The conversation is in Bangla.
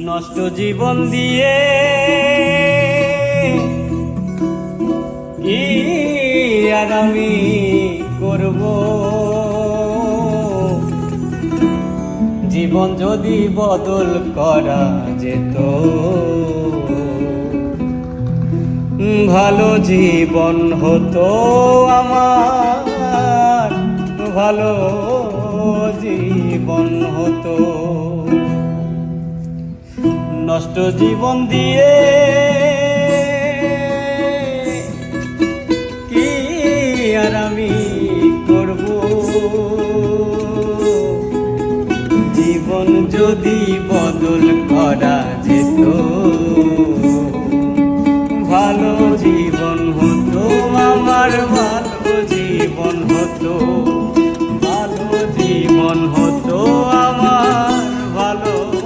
নষ্ট জীবন দিয়ে কি আর আমি করব? জীবন যদি বদল করা যেত, ভালো জীবন হতো আমার, ভালো জীবন হতো। নষ্ট জীবন দিয়ে কি আর আমি করব? জীবন যদি বদল